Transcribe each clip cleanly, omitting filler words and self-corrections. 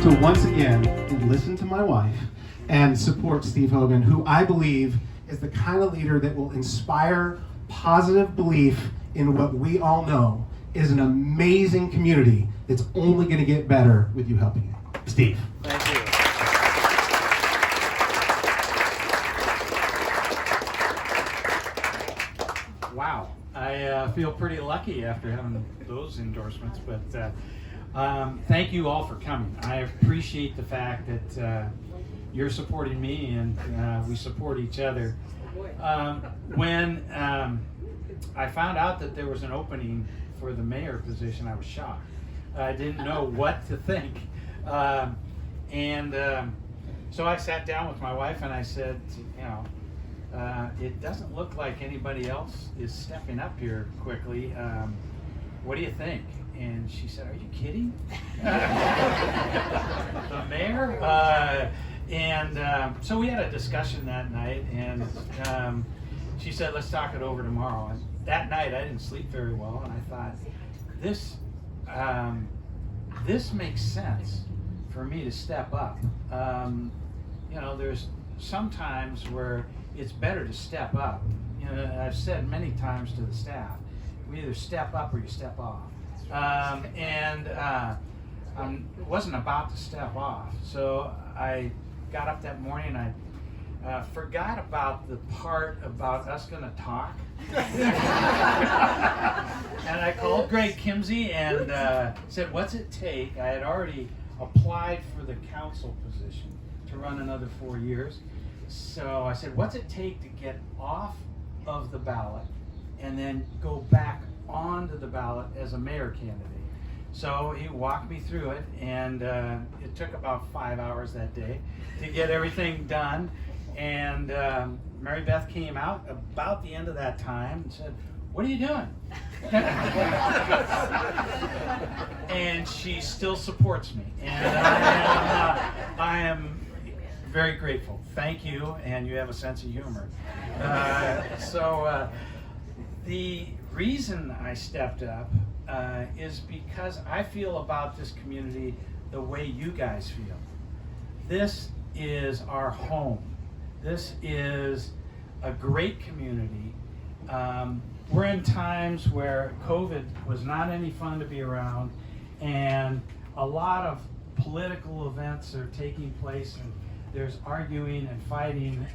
to once again listen to my wife and support Steve Hogan, who I believe is the kind of leader that will inspire positive belief in what we all know is an amazing community that's only going to get better with you helping it. Steve. Thank you. Wow, I feel pretty lucky after having those endorsements, but thank you all for coming. I appreciate the fact that you're supporting me and we support each other. When I found out that there was an opening for the mayor position, I was shocked. I didn't know what to think. So I sat down with my wife and I said, it doesn't look like anybody else is stepping up here quickly. What do you think? And she said, are you kidding? The mayor? So we had a discussion that night, and she said, let's talk it over tomorrow. And that night I didn't sleep very well, and I thought, this makes sense for me to step up. There's sometimes where it's better to step up. I've said many times to the staff, we either step up or you step off. I wasn't about to step off, so I got up that morning and I forgot about the part about us going to talk. And I called Greg Kimsey and said, what's it take? I had already applied for the council position to run another 4 years. So I said, what's it take to get off of the ballot and then go back onto the ballot as a mayor candidate? So he walked me through it, and it took about 5 hours that day to get everything done. And Mary Beth came out about the end of that time and said, what are you doing? And she still supports me, and I am very grateful. Thank you, and you have a sense of humor. The reason I stepped up is because I feel about this community the way you guys feel. This is our home. This is a great community. We're in times where COVID was not any fun to be around, and a lot of political events are taking place, and there's arguing and fighting,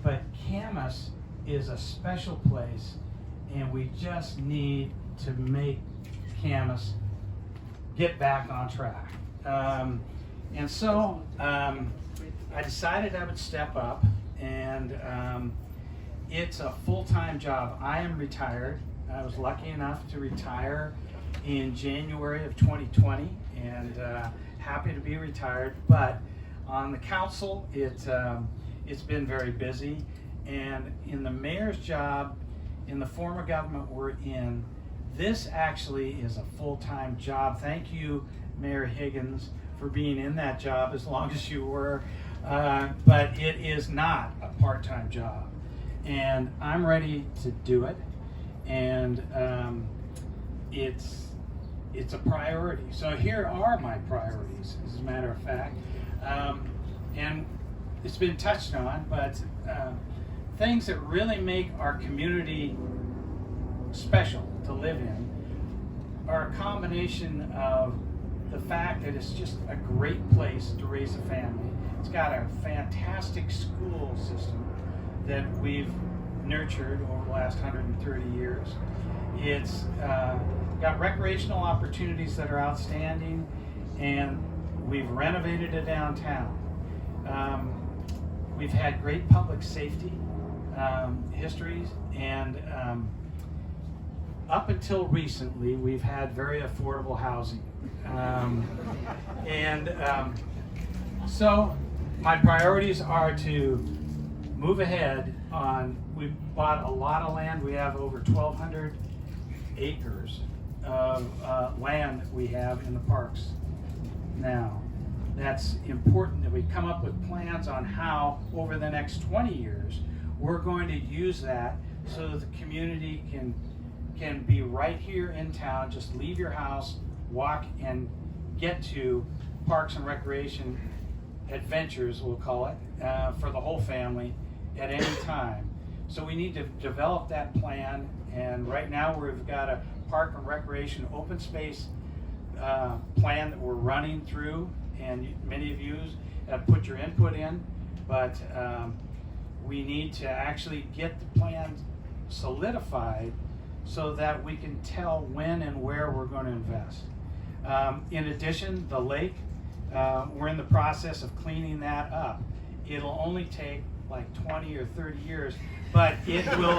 but Camas is a special place, and we just need to make Camas get back on track. I decided I would step up, and it's a full-time job. I am retired. I was lucky enough to retire in January of 2020, and happy to be retired. But on the council, it's been very busy, and in the mayor's job, in the form of government we're in, this actually is a full-time job. Thank you, Mayor Higgins, for being in that job as long as you were. But it is not a part-time job, and I'm ready to do it, and it's a priority. So here are my priorities, as a matter of fact, and it's been touched on, but things that really make our community special to live in are a combination of the fact that it's just a great place to raise a family. It's got a fantastic school system that we've nurtured over the last 130 years. It's got recreational opportunities that are outstanding, and we've renovated a downtown. We've had great public safety histories, and up until recently, we've had very affordable housing. So my priorities are to move ahead on, we bought a lot of land. We have over 1,200 acres of land that we have in the parks now. That's important that we come up with plans on how, over the next 20 years, we're going to use that so that the community can be right here in town. Just leave your house, walk, and get to parks and recreation adventures, we'll call it, for the whole family at any time. So we need to develop that plan, and right now we've got a park and recreation open space plan that we're running through, and many of you have put your input in, but we need to actually get the plan solidified so that we can tell when and where we're going to invest. In addition, the lake, we're in the process of cleaning that up. It'll only take like 20 or 30 years, but it will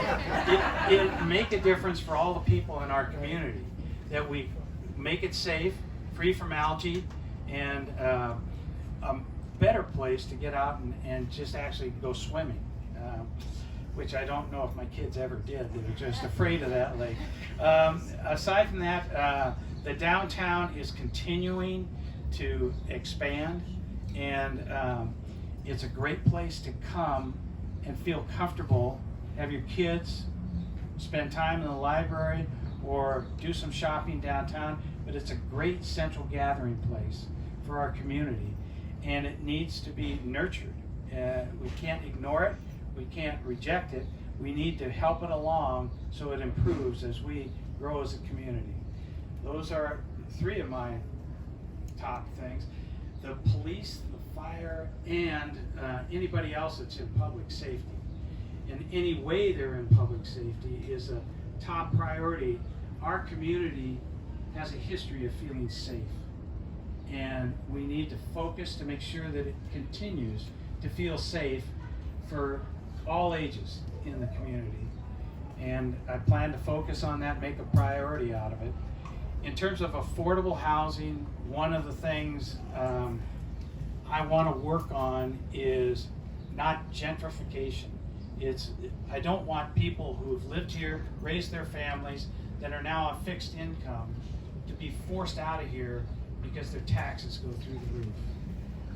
it make a difference for all the people in our community, that we make it safe, free from algae, and a better place to get out and just actually go swimming, which I don't know if my kids ever did. They were just afraid of that lake. Aside from that, the downtown is continuing to expand, and it's a great place to come and feel comfortable, have your kids spend time in the library or do some shopping downtown, but it's a great central gathering place for our community, and it needs to be nurtured. We can't ignore it, we can't reject it, we need to help it along so it improves as we grow as a community. Those are three of my top things. The police, the fire, and anybody else that's in public safety. In any way they're in public safety is a top priority. Our community has a history of feeling safe, and we need to focus to make sure that it continues to feel safe for all ages in the community. And I plan to focus on that, make a priority out of it. In terms of affordable housing, one of the things I want to work on is not gentrification. I don't want people who've lived here, raised their families, that are now on fixed income to be forced out of here because their taxes go through the roof.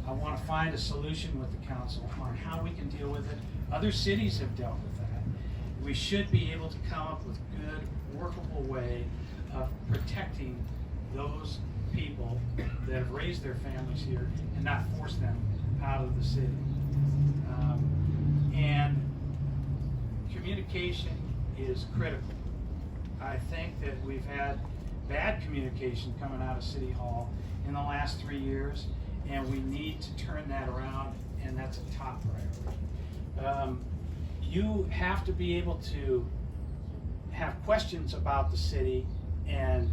I want to find a solution with the council on how we can deal with it. Other cities have dealt with that. We should be able to come up with a good, workable way of protecting those people that have raised their families here and not force them out of the city. And communication is critical. I think that we've had bad communication coming out of City Hall in the last 3 years, and we need to turn that around, and that's a top priority. You have to be able to have questions about the city and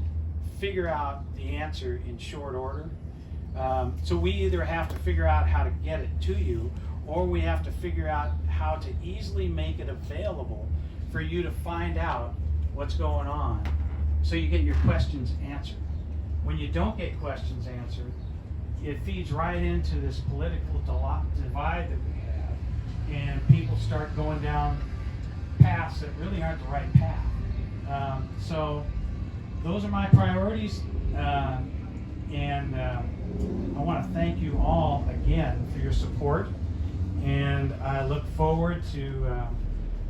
figure out the answer in short order. So we either have to figure out how to get it to you, or we have to figure out how to easily make it available for you to find out what's going on, so you get your questions answered. When you don't get questions answered, it feeds right into this political divide that we have, and people start going down paths that really aren't the right path. So those are my priorities, and I want to thank you all again for your support, and I look forward to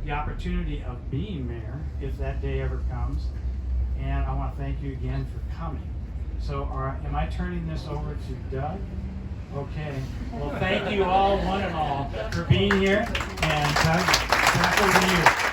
the opportunity of being mayor if that day ever comes, and I want to thank you again for coming. So am I turning this over to Doug? Okay, well thank you all, one and all, for being here, and Doug, back over to you.